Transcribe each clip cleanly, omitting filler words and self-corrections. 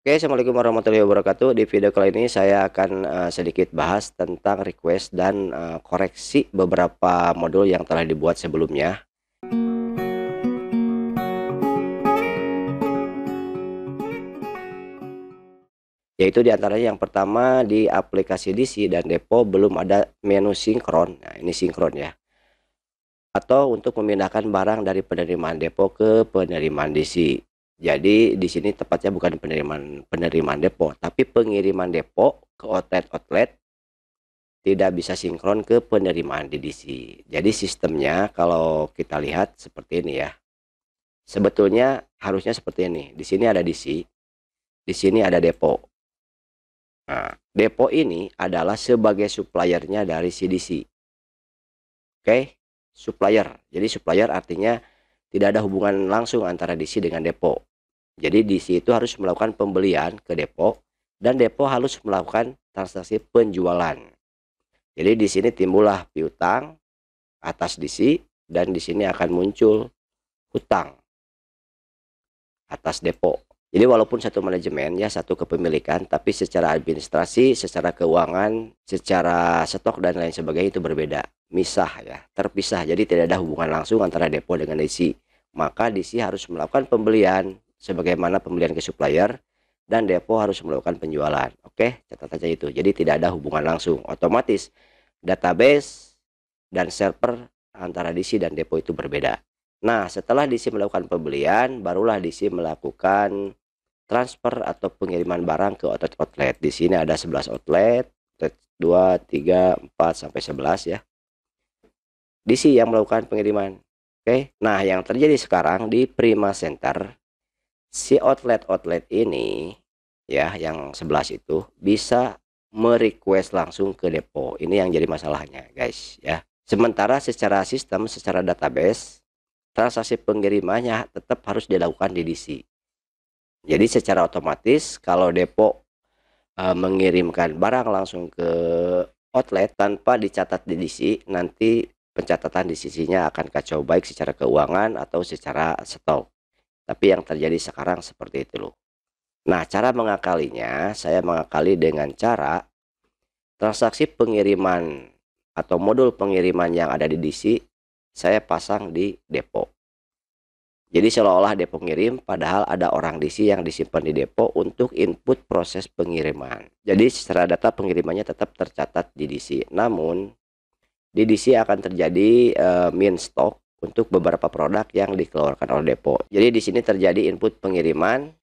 Oke, assalamualaikum warahmatullahi wabarakatuh. Di video kali ini saya akan sedikit bahas tentang request dan koreksi beberapa modul yang telah dibuat sebelumnya. Yaitu diantaranya yang pertama di aplikasi DC dan Depo belum ada menu sinkron. Nah, ini sinkron ya. Atau untuk memindahkan barang dari penerimaan Depo ke penerimaan DC. Jadi di sini tepatnya bukan penerimaan Depo, tapi pengiriman Depo ke outlet-outlet tidak bisa sinkron ke penerimaan di DC. Jadi sistemnya kalau kita lihat seperti ini ya. Sebetulnya harusnya seperti ini. Di sini ada DC, di sini ada depo. Nah, depo ini adalah sebagai suppliernya dari si DC. Oke, supplier. Jadi supplier artinya tidak ada hubungan langsung antara DC dengan depo. Jadi DC itu harus melakukan pembelian ke depo dan depo harus melakukan transaksi penjualan. Jadi di sini timbullah piutang atas DC dan di sini akan muncul hutang atas depo. Jadi walaupun satu manajemen ya, satu kepemilikan, tapi secara administrasi, secara keuangan, secara stok dan lain sebagainya itu berbeda. Misah ya, terpisah. Jadi tidak ada hubungan langsung antara depo dengan DC. Maka DC harus melakukan pembelian sebagaimana pembelian ke supplier dan depo harus melakukan penjualan. Oke, catat aja itu. Jadi tidak ada hubungan langsung. Otomatis database dan server antara DC dan depo itu berbeda. Nah, setelah DC melakukan pembelian, barulah DC melakukan transfer atau pengiriman barang ke outlet-outlet. Di sini ada 11 outlet, outlet 2, 3, 4 sampai 11 ya. DC yang melakukan pengiriman. Oke. Nah, yang terjadi sekarang di Prima Center, si outlet-outlet ini ya, yang 11 itu bisa merequest langsung ke depo. Ini yang jadi masalahnya, guys ya. Sementara secara sistem, secara database, transaksi pengirimannya tetap harus dilakukan di DC. Jadi secara otomatis kalau depo mengirimkan barang langsung ke outlet tanpa dicatat di DC, nanti pencatatan di sisinya akan kacau baik secara keuangan atau secara stok. Tapi yang terjadi sekarang seperti itu loh. Nah, cara mengakalinya, saya mengakali dengan cara transaksi pengiriman atau modul pengiriman yang ada di DC, saya pasang di depo. Jadi seolah-olah depo ngirim, padahal ada orang DC yang disimpan di depo untuk input proses pengiriman. Jadi secara data pengirimannya tetap tercatat di DC. Namun di DC akan terjadi min stok untuk beberapa produk yang dikeluarkan oleh depo. Jadi di sini terjadi input pengiriman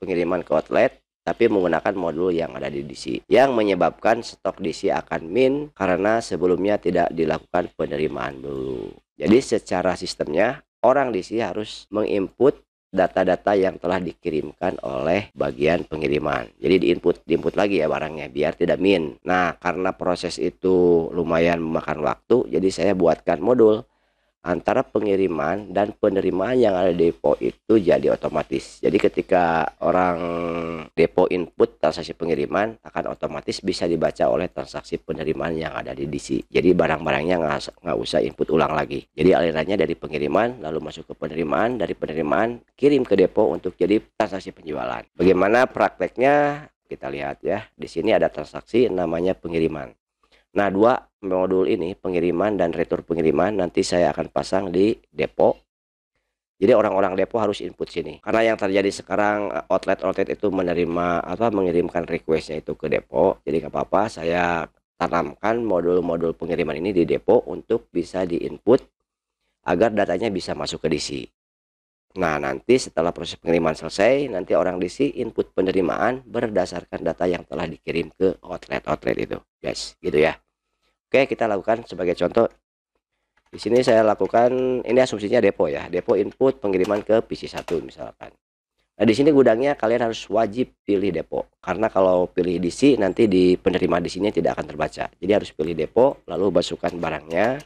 ke outlet, tapi menggunakan modul yang ada di DC, yang menyebabkan stok DC akan min karena sebelumnya tidak dilakukan penerimaan dulu. Jadi secara sistemnya orang DC harus menginput data-data yang telah dikirimkan oleh bagian pengiriman. Jadi diinput lagi ya barangnya biar tidak min. Nah, karena proses itu lumayan memakan waktu, jadi saya buatkan modul antara pengiriman dan penerimaan yang ada di depo itu jadi otomatis. Jadi ketika orang depo input transaksi pengiriman, akan otomatis bisa dibaca oleh transaksi penerimaan yang ada di DC. Jadi barang-barangnya nggak usah input ulang lagi. Jadi alirannya dari pengiriman lalu masuk ke penerimaan, dari penerimaan kirim ke depo untuk jadi transaksi penjualan. Bagaimana prakteknya? Kita lihat ya. Di sini ada transaksi namanya pengiriman. Nah, dua modul ini, pengiriman dan retur pengiriman, nanti saya akan pasang di depo. Jadi orang-orang depo harus input sini. Karena yang terjadi sekarang outlet-outlet itu mengirimkan requestnya itu ke depo. Jadi nggak apa-apa, saya tanamkan modul-modul pengiriman ini di depo untuk bisa diinput agar datanya bisa masuk ke DC. Nah, nanti setelah proses pengiriman selesai, nanti orang DC input penerimaan berdasarkan data yang telah dikirim ke outlet-outlet itu, guys. Gitu ya. Oke, kita lakukan sebagai contoh. Di sini saya lakukan, ini asumsinya depo ya. Depo input pengiriman ke PC1 misalkan. Nah, di sini gudangnya kalian harus wajib pilih depo. Karena kalau pilih DC nanti di penerima di sini tidak akan terbaca. Jadi harus pilih depo, lalu masukkan barangnya.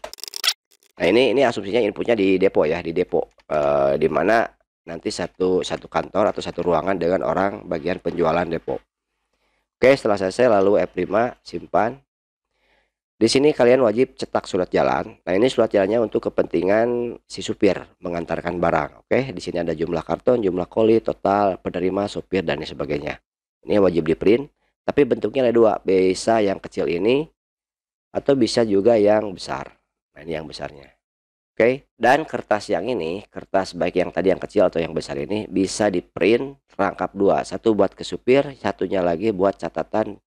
Nah, ini asumsinya inputnya di depo ya, di depo. Di mana nanti satu kantor atau satu ruangan dengan orang bagian penjualan depo. Oke, setelah selesai lalu F5 simpan. Di sini kalian wajib cetak surat jalan. Nah, ini surat jalannya untuk kepentingan si supir mengantarkan barang. Oke, di sini ada jumlah karton, jumlah koli, total penerima, supir dan sebagainya. Ini wajib di print, tapi bentuknya ada dua, bisa yang kecil ini atau bisa juga yang besar. Nah ini yang besarnya. Oke, dan kertas yang ini, kertas baik yang tadi yang kecil atau yang besar ini bisa di print rangkap dua, satu buat ke supir, satunya lagi buat catatan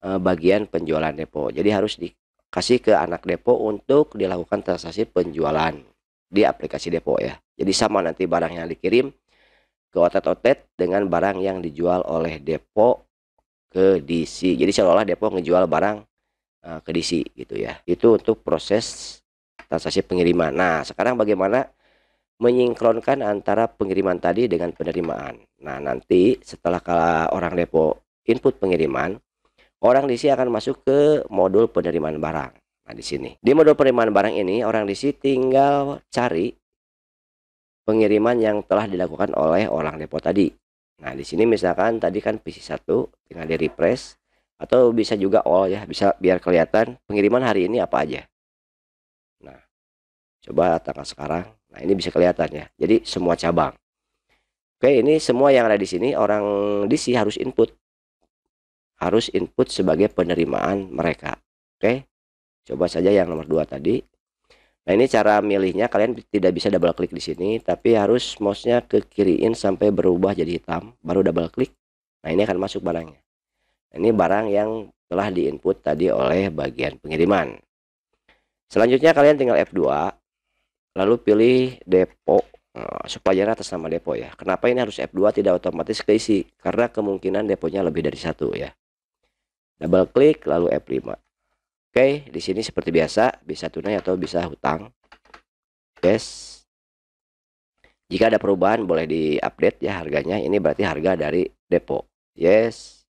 bagian penjualan depo. Jadi harus dikasih ke anak depo untuk dilakukan transaksi penjualan di aplikasi depo ya. Jadi sama nanti barang yang dikirim ke outlet dengan barang yang dijual oleh depo ke DC. Jadi seolah-olah depo ngejual barang ke DC gitu ya. Itu untuk proses transaksi pengiriman. Nah, sekarang bagaimana menyinkronkan antara pengiriman tadi dengan penerimaan. Nah, nanti setelah orang depo input pengiriman, orang DC akan masuk ke modul penerimaan barang. Nah, di sini. Di modul penerimaan barang ini, orang DC tinggal cari pengiriman yang telah dilakukan oleh orang depo tadi. Nah, di sini misalkan tadi kan PC1 tinggal di refresh atau bisa juga all ya, bisa biar kelihatan pengiriman hari ini apa aja. Nah, coba tanggal sekarang. Nah, ini bisa kelihatan ya. Jadi semua cabang. Oke, ini semua yang ada di sini orang DC harus input sebagai penerimaan mereka. Oke. Coba saja yang nomor 2 tadi. Nah, ini cara milihnya, kalian tidak bisa double klik di sini, tapi harus mouse-nya ke kiriin sampai berubah jadi hitam, baru double klik. Nah, ini akan masuk barangnya. Nah, ini barang yang telah diinput tadi oleh bagian pengiriman. Selanjutnya kalian tinggal F2, lalu pilih depo, supplier atas nama depo ya. Kenapa ini harus F2 tidak otomatis keisi? Karena kemungkinan deponya lebih dari satu ya. Double klik lalu F5. Oke, di sini seperti biasa bisa tunai atau bisa hutang. Yes. Jika ada perubahan boleh diupdate ya harganya. Ini berarti harga dari depo. Yes.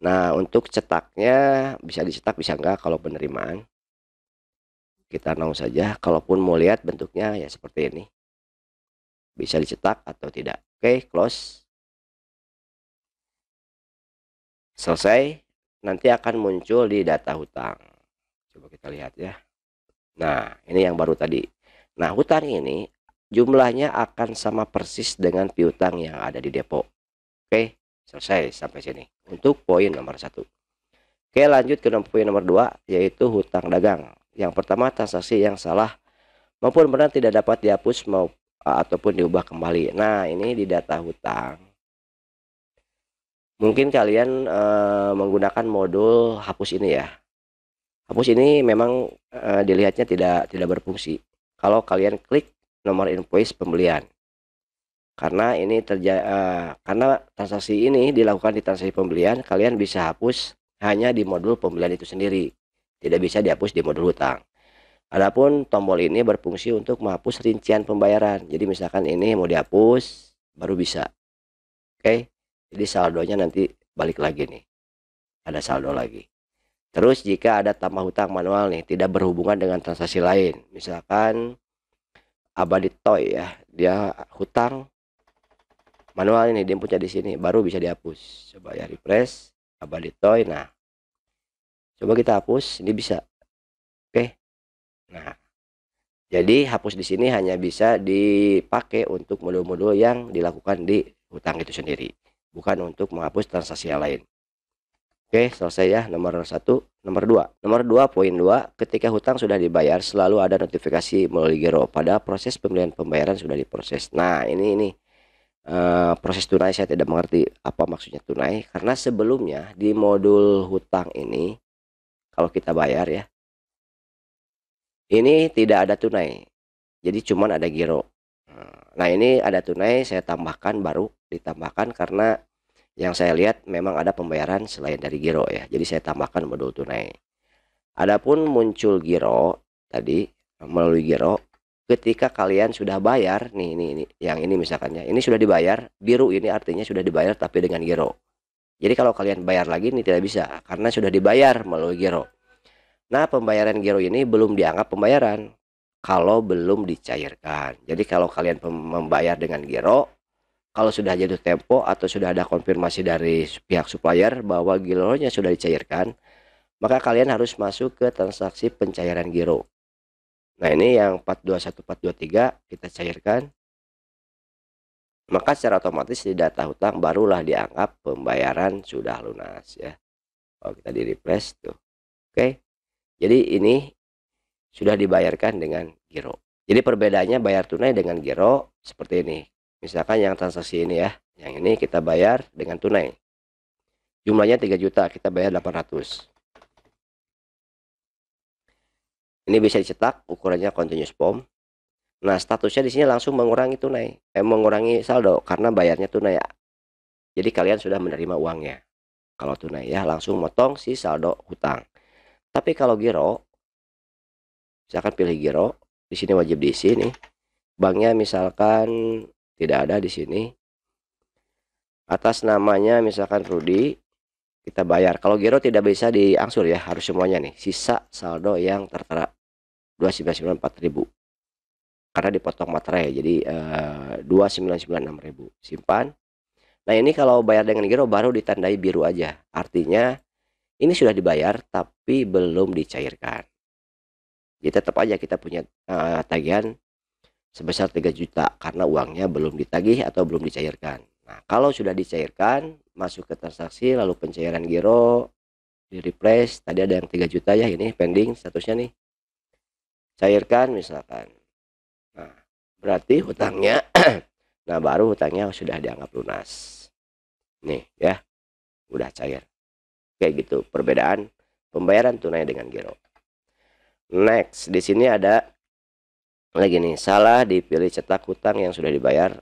Nah, untuk cetaknya bisa dicetak bisa enggak kalau penerimaan. Kita no saja. Kalaupun mau lihat bentuknya ya seperti ini. Bisa dicetak atau tidak. Oke, close. Selesai. Nanti akan muncul di data hutang. Coba kita lihat ya. Nah, ini yang baru tadi. Nah, hutang ini jumlahnya akan sama persis dengan piutang yang ada di depo. Oke, selesai sampai sini. Untuk poin nomor 1. Oke, lanjut ke poin nomor 2, yaitu hutang dagang. Yang pertama, transaksi yang salah maupun benar tidak dapat dihapus ataupun diubah kembali. Nah, ini di data hutang. Mungkin kalian menggunakan modul hapus ini ya. Hapus ini memang dilihatnya tidak berfungsi kalau kalian klik nomor invoice pembelian. Karena ini karena transaksi ini dilakukan di transaksi pembelian, kalian bisa hapus hanya di modul pembelian itu sendiri. Tidak bisa dihapus di modul hutang. Adapun tombol ini berfungsi untuk menghapus rincian pembayaran. Jadi misalkan ini mau dihapus baru bisa. Oke. Jadi saldonya nanti balik lagi nih. Ada saldo lagi. Terus jika ada tambah hutang manual nih, tidak berhubungan dengan transaksi lain. Misalkan Abadi Toy ya, dia hutang manual ini, dia punya di sini, baru bisa dihapus. Coba ya refresh Abadi Toy. Nah, coba kita hapus, ini bisa. Oke. Nah, jadi hapus di sini hanya bisa dipakai untuk modul-modul yang dilakukan di hutang itu sendiri, bukan untuk menghapus transaksi yang lain. Oke, selesai ya nomor 1. Nomor 2 poin 2, ketika hutang sudah dibayar selalu ada notifikasi melalui giro pada proses pembelian pembayaran sudah diproses. Nah, ini proses tunai saya tidak mengerti apa maksudnya tunai, karena sebelumnya di modul hutang ini kalau kita bayar ya, ini tidak ada tunai. Jadi cuman ada giro. Nah, ini ada tunai saya tambahkan, baru ditambahkan karena yang saya lihat memang ada pembayaran selain dari giro ya. Jadi saya tambahkan modul tunai. Adapun muncul giro tadi melalui giro ketika kalian sudah bayar nih yang ini misalkan ya. Ini sudah dibayar, biru ini artinya sudah dibayar tapi dengan giro. Jadi kalau kalian bayar lagi ini tidak bisa karena sudah dibayar melalui giro. Nah, pembayaran giro ini belum dianggap pembayaran kalau belum dicairkan. Jadi kalau kalian membayar dengan giro, kalau sudah jatuh tempo atau sudah ada konfirmasi dari pihak supplier bahwa gironya sudah dicairkan, maka kalian harus masuk ke transaksi pencairan giro. Nah, ini yang 421423 kita cairkan. maka secara otomatis di data hutang barulah dianggap pembayaran sudah lunas ya. Kalau kita di refresh tuh. Oke. Jadi ini sudah dibayarkan dengan giro. Jadi perbedaannya bayar tunai dengan giro seperti ini. Misalkan yang transaksi ini ya, yang ini kita bayar dengan tunai. Jumlahnya 3 juta, kita bayar 800. Ini bisa dicetak, ukurannya continuous form. Nah, statusnya di sini langsung mengurangi tunai, mengurangi saldo karena bayarnya tunai ya. Jadi kalian sudah menerima uangnya. Kalau tunai ya, langsung motong si saldo hutang. Tapi kalau giro, misalkan pilih giro, di sini wajib diisi nih. Banknya misalkan tidak ada di sini. Atas namanya misalkan Rudi, kita bayar. Kalau giro tidak bisa diangsur ya, harus semuanya nih. Sisa saldo yang tertera 2.994.000. Karena dipotong materai, jadi 2.996.000. Simpan. Nah, ini kalau bayar dengan giro baru ditandai biru aja. Artinya ini sudah dibayar tapi belum dicairkan. Jadi tetap aja kita punya tagihan sebesar 3 juta karena uangnya belum ditagih atau belum dicairkan. Nah, kalau sudah dicairkan, masuk ke transaksi lalu pencairan giro, di refresh, tadi ada yang 3 juta ya, ini pending statusnya nih. Cairkan misalkan. Nah, berarti hutangnya nah baru hutangnya sudah dianggap lunas. Nih ya, udah cair. Kayak gitu perbedaan pembayaran tunai dengan giro. Next, di sini ada lagi nih, salah dipilih cetak hutang yang sudah dibayar,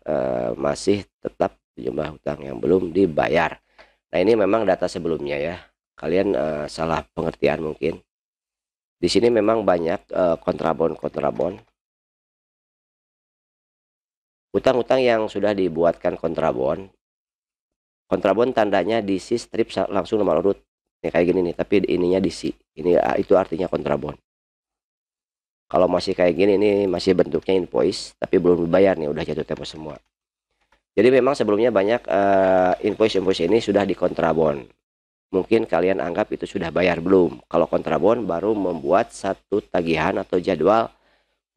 masih tetap jumlah hutang yang belum dibayar. Nah, ini memang data sebelumnya ya. Kalian salah pengertian mungkin. Di sini memang banyak kontrabon. Hutang-hutang yang sudah dibuatkan kontrabon. Kontrabon tandanya diisi strip langsung nomor urut. Nih kayak gini nih, tapi ininya diisi. Ini itu artinya kontrabon. Kalau masih kayak gini ini masih bentuknya invoice tapi belum dibayar nih, udah jatuh tempo semua. Jadi memang sebelumnya banyak invoice ini sudah dikontrabon. Mungkin kalian anggap itu sudah bayar, belum. Kalau kontrabon baru membuat satu tagihan atau jadwal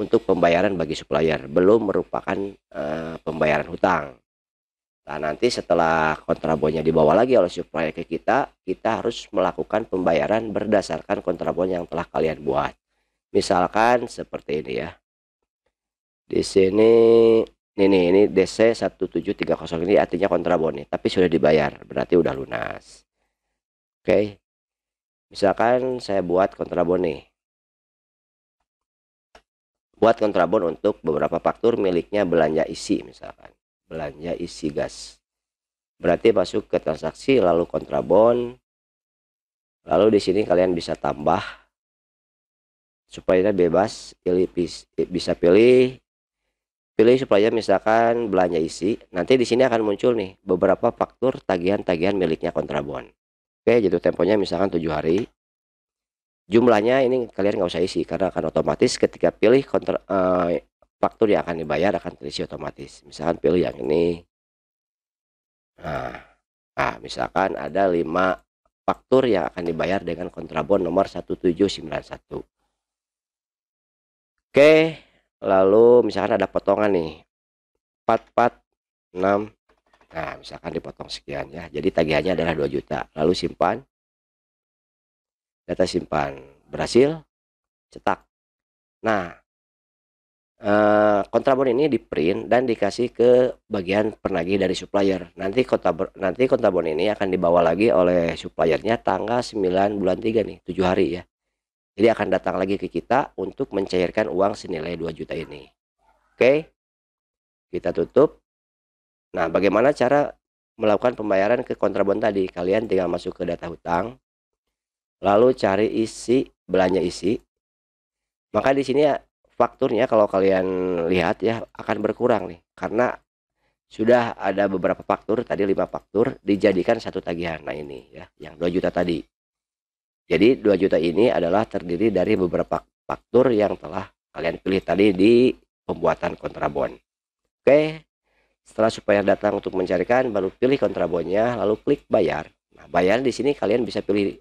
untuk pembayaran bagi supplier, belum merupakan pembayaran hutang. Nah, nanti setelah kontrabonnya dibawa lagi oleh supplier ke kita harus melakukan pembayaran berdasarkan kontrabon yang telah kalian buat. Misalkan seperti ini ya. Di sini ini DC 1730 ini artinya kontrabon nih, tapi sudah dibayar, berarti udah lunas. Oke. Misalkan saya buat kontrabon nih. Buat kontrabon untuk beberapa faktur miliknya belanja isi misalkan. Belanja isi gas. Berarti masuk ke transaksi lalu kontrabon. Lalu di sini kalian bisa tambah supaya bebas, bisa pilih supaya misalkan belanja isi. Nanti di sini akan muncul nih beberapa faktur tagihan-tagihan miliknya kontrabon. Oke, jatuh temponya misalkan 7 hari. Jumlahnya ini kalian nggak usah isi karena akan otomatis ketika pilih faktur yang akan dibayar akan terisi otomatis. Misalkan pilih yang ini. Nah, misalkan ada 5 faktur yang akan dibayar dengan kontrabon nomor 1791. Oke, lalu misalkan ada potongan nih 446. Nah, misalkan dipotong sekian ya. Jadi tagihannya adalah 2 juta. Lalu simpan. Data simpan berhasil, cetak. Nah, kontrabon ini di print dan dikasih ke bagian penagih dari supplier. Nanti kontrabon ini akan dibawa lagi oleh suppliernya tanggal 9 bulan 3 nih, 7 hari ya. Jadi akan datang lagi ke kita untuk mencairkan uang senilai 2 juta ini. Oke, kita tutup. Nah, bagaimana cara melakukan pembayaran ke kontrabon tadi? Kalian tinggal masuk ke data hutang, lalu cari isi belanja isi. Maka di sini ya fakturnya kalau kalian lihat ya akan berkurang nih karena sudah ada beberapa faktur, tadi 5 faktur dijadikan satu tagihan. Nah, ini ya yang 2 juta tadi. Jadi 2 juta ini adalah terdiri dari beberapa faktur yang telah kalian pilih tadi di pembuatan kontrabon. Oke, setelah supplier datang untuk mencarikan, baru pilih kontrabonnya, lalu klik bayar. Nah, bayar di sini kalian bisa pilih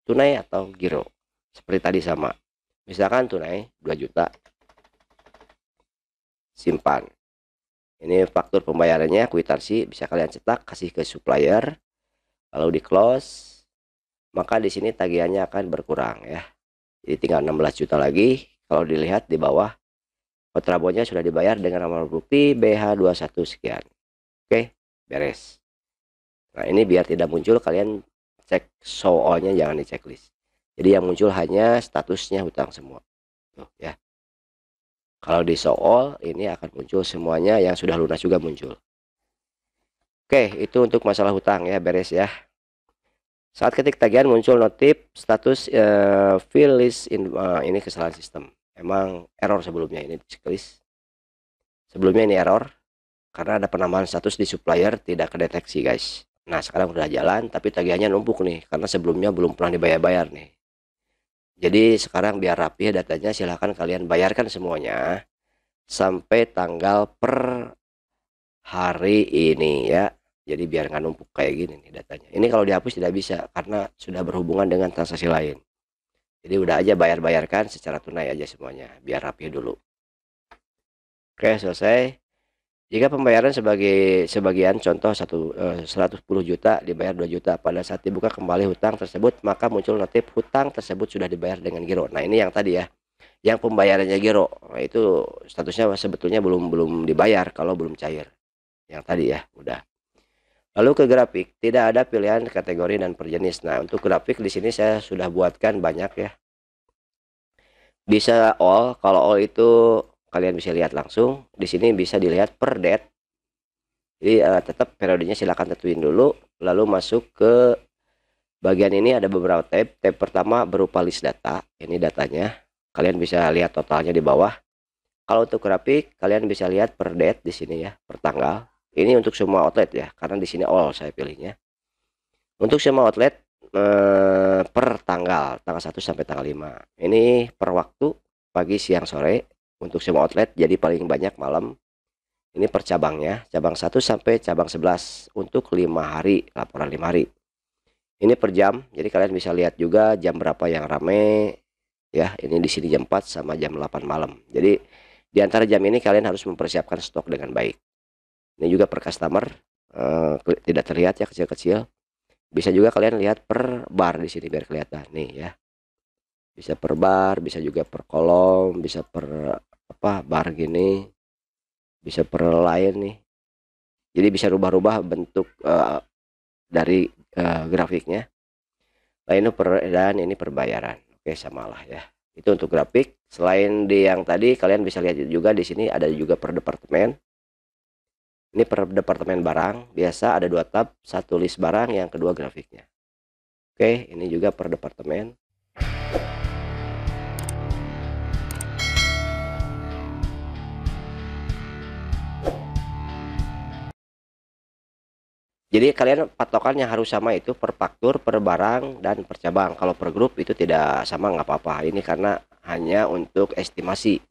tunai atau giro. Seperti tadi sama. Misalkan tunai 2 juta. Simpan. Ini faktur pembayarannya, kwitansi bisa kalian cetak, kasih ke supplier, lalu di close, maka di sini tagihannya akan berkurang ya. Jadi tinggal 16 juta lagi. Kalau dilihat di bawah, kontrabonya sudah dibayar dengan nomor bukti BH21 sekian. Oke, beres. Nah, ini biar tidak muncul, kalian cek show all-nya, jangan di checklist. Jadi yang muncul hanya statusnya hutang semua. Tuh ya. Kalau di show all, ini akan muncul semuanya, yang sudah lunas juga muncul. Oke, itu untuk masalah hutang ya, beres ya. Saat ketik tagihan muncul notif status fill list ini kesalahan sistem. Emang error sebelumnya, ini checklist. Sebelumnya ini error karena ada penambahan status di supplier tidak kedeteksi guys. Nah sekarang udah jalan, tapi tagihannya numpuk nih karena sebelumnya belum pernah dibayar-bayar nih. Jadi sekarang biar rapi datanya, silahkan kalian bayarkan semuanya sampai tanggal per hari ini ya. Jadi biar nggak numpuk kayak gini nih datanya. Ini kalau dihapus tidak bisa karena sudah berhubungan dengan transaksi lain. Jadi udah aja bayarkan secara tunai aja semuanya biar rapi dulu. Oke, selesai. Jika pembayaran sebagian contoh 110 juta dibayar 2 juta, pada saat dibuka kembali hutang tersebut maka muncul notif hutang tersebut sudah dibayar dengan giro. Nah, ini yang tadi ya. Yang pembayarannya giro. Nah, itu statusnya sebetulnya belum dibayar kalau belum cair. Yang tadi ya, udah. Lalu ke grafik, tidak ada pilihan kategori dan per jenis. Nah, untuk grafik di sini saya sudah buatkan banyak ya. Bisa all, kalau all itu kalian bisa lihat langsung. Di sini bisa dilihat per date. Jadi tetap periodenya silahkan tentuin dulu. Lalu masuk ke bagian ini, ada beberapa tab. Tab pertama berupa list data. Ini datanya. Kalian bisa lihat totalnya di bawah. Kalau untuk grafik, kalian bisa lihat per date di sini ya, per tanggal. Ini untuk semua outlet ya, karena di sini all saya pilihnya. Untuk semua outlet per tanggal 1 sampai tanggal 5. Ini per waktu pagi, siang, sore untuk semua outlet. Jadi paling banyak malam. Ini per cabangnya, cabang 1 sampai cabang 11 untuk 5 hari, laporan 5 hari. Ini per jam, jadi kalian bisa lihat juga jam berapa yang rame ya. Ini di sini jam 4 sama jam 8 malam. Jadi di antara jam ini kalian harus mempersiapkan stok dengan baik. Ini juga per customer, tidak terlihat ya, kecil-kecil. Bisa juga kalian lihat per bar di sini biar kelihatan nih ya. Bisa per bar, bisa juga per kolom, bisa per apa bar gini, bisa per lain nih. Jadi bisa rubah-rubah bentuk dari grafiknya. Dan ini perbayaran. Oke, samalah ya. Itu untuk grafik. Selain di yang tadi, kalian bisa lihat juga di sini ada juga per departemen. Ini per departemen barang. Biasa ada 2 tab, satu list barang, yang kedua grafiknya. Oke, ini juga per departemen. Jadi kalian patokannya harus sama, itu per faktur, per barang, dan per cabang. Kalau per grup itu tidak sama nggak apa-apa. Ini karena hanya untuk estimasi.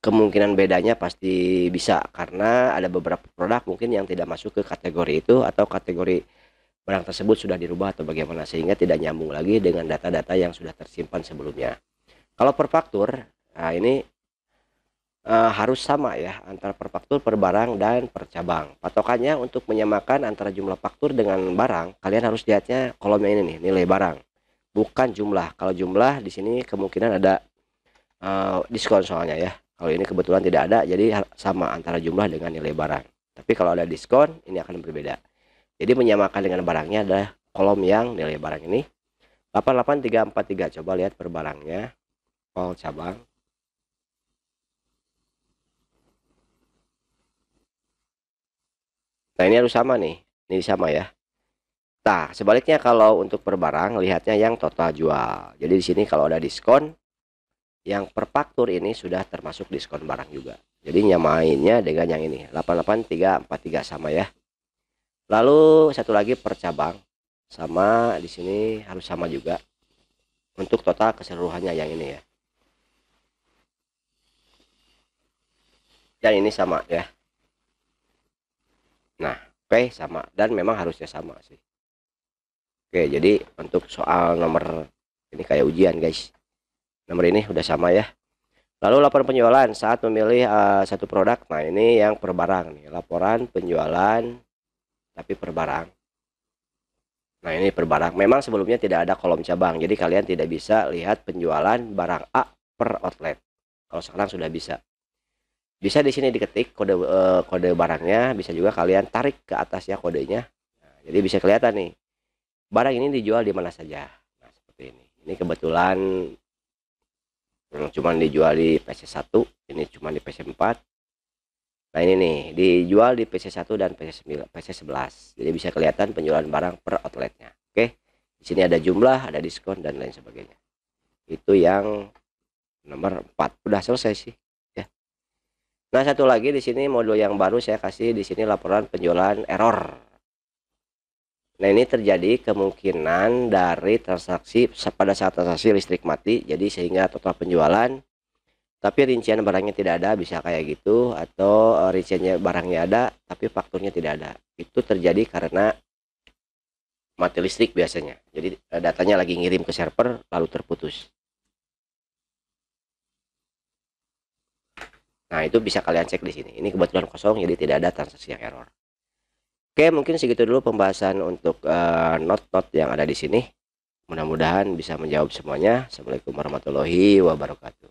Kemungkinan bedanya pasti bisa karena ada beberapa produk mungkin yang tidak masuk ke kategori itu, atau kategori barang tersebut sudah dirubah atau bagaimana, sehingga tidak nyambung lagi dengan data-data yang sudah tersimpan sebelumnya. Kalau per faktur, nah ini harus sama ya antara per faktur, per barang, dan per cabang. Patokannya untuk menyamakan antara jumlah faktur dengan barang, kalian harus lihatnya kolomnya ini nih, nilai barang, bukan jumlah. Kalau jumlah di sini kemungkinan ada diskon soalnya ya. Kalau ini kebetulan tidak ada, jadi sama antara jumlah dengan nilai barang. Tapi kalau ada diskon, ini akan berbeda. Jadi menyamakan dengan barangnya adalah kolom yang nilai barang ini 88343. Coba lihat per barangnya, all cabang. Nah, ini harus sama nih. Ini sama ya. Nah, sebaliknya kalau untuk per barang, lihatnya yang total jual. Jadi di sini kalau ada diskon, yang per faktur ini sudah termasuk diskon barang juga. Jadi nyamainnya dengan yang ini, 88343 sama ya. Lalu satu lagi per cabang. Sama di sini harus sama juga. Untuk total keseluruhannya yang ini ya. Dan ini sama ya. Nah, oke, sama, dan memang harusnya sama sih. Oke, jadi untuk soal nomor ini kayak ujian guys. Nomor ini udah sama ya. Lalu laporan penjualan saat memilih satu produk. Nah, ini yang per barang nih, laporan penjualan tapi per barang. Nah, ini per barang. Memang sebelumnya tidak ada kolom cabang, jadi kalian tidak bisa lihat penjualan barang A per outlet. Kalau sekarang sudah bisa. Bisa di sini diketik kode barangnya, bisa juga kalian tarik ke atas ya kodenya. Nah, jadi bisa kelihatan nih, barang ini dijual di mana saja. Nah, seperti ini. Ini kebetulan cuma dijual di PC1, ini cuma di PC4. Nah, ini nih, dijual di PC1 dan PC9, PC11. Jadi bisa kelihatan penjualan barang per outletnya. Oke. Di sini ada jumlah, ada diskon dan lain sebagainya. Itu yang nomor 4. Udah selesai sih, ya. Nah, satu lagi di sini modul yang baru saya kasih di sini laporan penjualan error. Nah, ini terjadi kemungkinan dari transaksi pada saat transaksi listrik mati, jadi sehingga total penjualan tapi rincian barangnya tidak ada, bisa kayak gitu, atau rinciannya barangnya ada tapi fakturnya tidak ada. Itu terjadi karena mati listrik biasanya. Jadi datanya lagi ngirim ke server lalu terputus. Nah, itu bisa kalian cek di sini. Ini kebetulan kosong jadi tidak ada transaksi yang error. Oke, mungkin segitu dulu pembahasan untuk not-not yang ada di sini. Mudah-mudahan bisa menjawab semuanya. Assalamualaikum warahmatullahi wabarakatuh.